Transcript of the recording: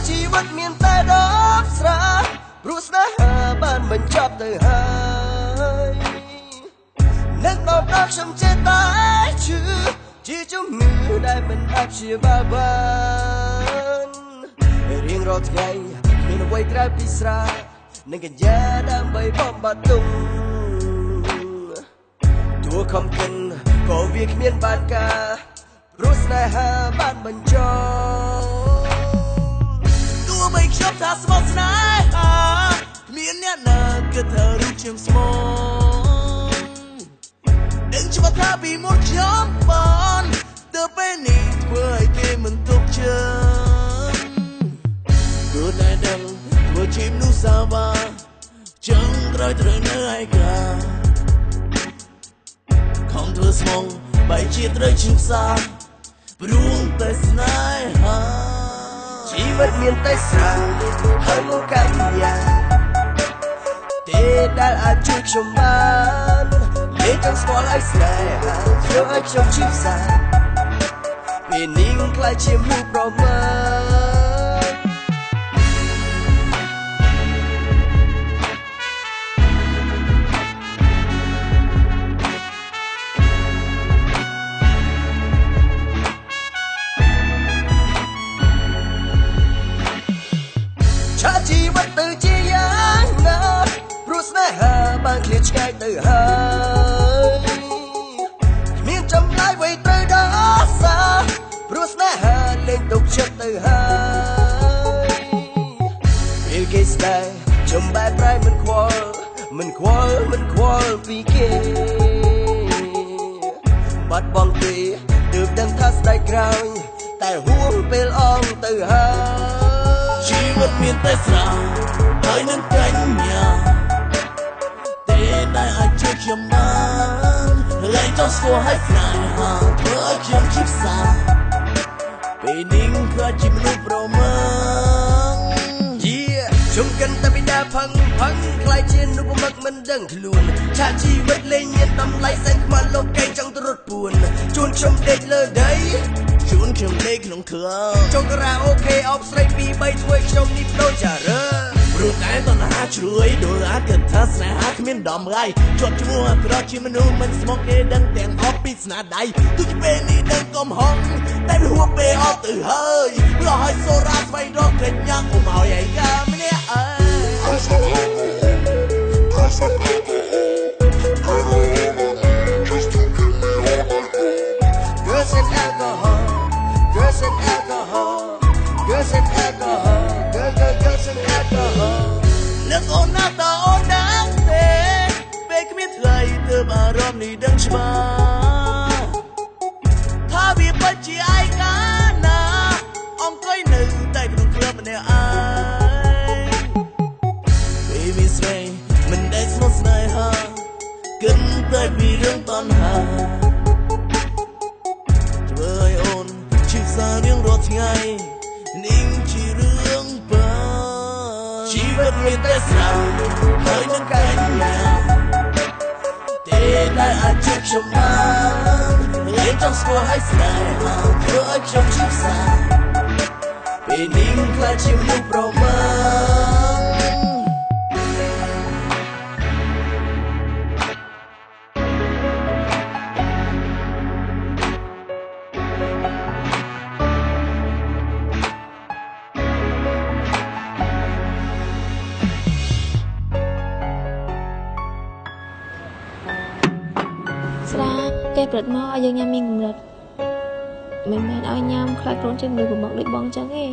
ชีวิตមានតែដបស្រាព្រោះស្នេហាបានបញ្ចប់ទៅហើយនឹងដល់ដល់ខ្ញុំចេះតែឈឺជាជំងឺដែលមិនអាចព្យាបាលបានរៀងរាល់ថ្ងៃមានអ្វីក្រៅពីស្រានឹងកញ្ញាដើម្បីបំបត្តិទុំទោះខំកិនក៏វាគ្មានបានការព្រោះស្នេហាបានបញ្ចប់ไม่ชอบท่าสมองสนายគ្មានអ្នកណាគិតថារូបខ្ញុំស្មោះដឹងច្បាស់ថាពីមុនខ្ញុំបានទើបពេលនេះធ្វើឲ្យគេមិនទុកចិត្តគឺតែដឹងធ្វើជាមនុស្សសាវ៉ាចឹងត្រូវនៅឯកាខំធ្វើស្មងបែរជាត្រូវឈឺផ្សាព្រោះតែស្នេហាชีวิตមានតែស្រាហើយមកកាត់យ៉ាងទេដែលអាចជួយខ្ញុំបានលេចចង់ស្គាល់ឲ្យស្នេហាធ្វើឲ្យខ្ញុំឈឺផ្សាពេលនេះខ្លាចជាមនុស្សប្រមាชีวิตទៅជាយ៉ាងណាព្រោះស្នេហាបានឃ្លាតឆ្ងាយទៅហើយគ្មានចំណាយអ្វីត្រូវដល់សាព្រោះស្នេហាលែងទុកចិត្តទៅហើយពេលគេស្នេហ៍ចំបែបប្រែមិនខ្វល់ពីគេបាត់បង់ទេទើបដឹងថាស្ដាយក្រោយតែហួងពេលអងទៅហើយชีวิตមានតែស្រាហើយនឹងកញ្ញាទេដែលអាចជួយខ្ញុំបានលែងចង់ស្គាល់ឲ្យស្នេហាធ្វើឲ្យខ្ញុំឈឺផ្សាពេលនេះខ្លាចជាមនុស្សប្រមាថខ្ញុំកាន់តែពីដើផឹងខ្លាចជានុបមឹកមិនដឹងខ្លួនឆាជីវិតលែងមានតម្លៃសែនខ្មាស់លោកកែងចង់ទៅរត់ពួនជួនខ្ញុំដេកលើដីជួនខ្ញុំដេកក្នុងឃើចង់ការ៉ាអូខេអបស្រី2 3ធ្វើខ្ញុំនេះបដូរចារើព្រោះតែតណ្ហាជ្រួយដោយអាចគិតថាស្នេហាគ្មានដំរៃជាប់ឈ្មោះអក្រក់ជាមនុស្សមិនស្មោកគេដឹងទាំងអស់ពីស្នាដៃទោះជាពេលនេះដឹងកំហុសតែវាហួសពេលអត់ទៅហើយព្រោះឲ្យសូរ៉ាស្វែងរកកញ្ញាកុំឲ្យឯកាម្នាក់អើនឹងអូនណាតអូនដឹងទេពេលគ្មានថ្ងៃទើបអារម្មណ៍នេះដឹងច្បាស់ថាវាពិតជាឯកាណាអង្គុយនៅតែក្នុងក្លឹបម្នាក់ឯងពេលវាស្រីមិនដែលស្មោះស្នេហាគិតតែពីរឿងតណ្ហាធ្វើឲ្យអូនឈឺសារៀងរាល់ថ្ងៃនេះជារឿងបាชีวิตមានតែស្រាហើយនឹងកញ្ញាទេដែលអាចជួយខ្ញុំបានលែងចង់ស្គាល់ឲ្យស្នេហាធ្វើឲ្យខ្ញុំឈឺផ្សាពេលនេះខ្លាចជាមនុស្សប្រមាថស្រាគេប្រត់មកឲ្យយើងញ៉ាំមានកម្រិតមិនមែនឲ្យញ៉ាំខ្លាចខ្លួនជាមនុស្សប្រមកដូចបងចឹងទេ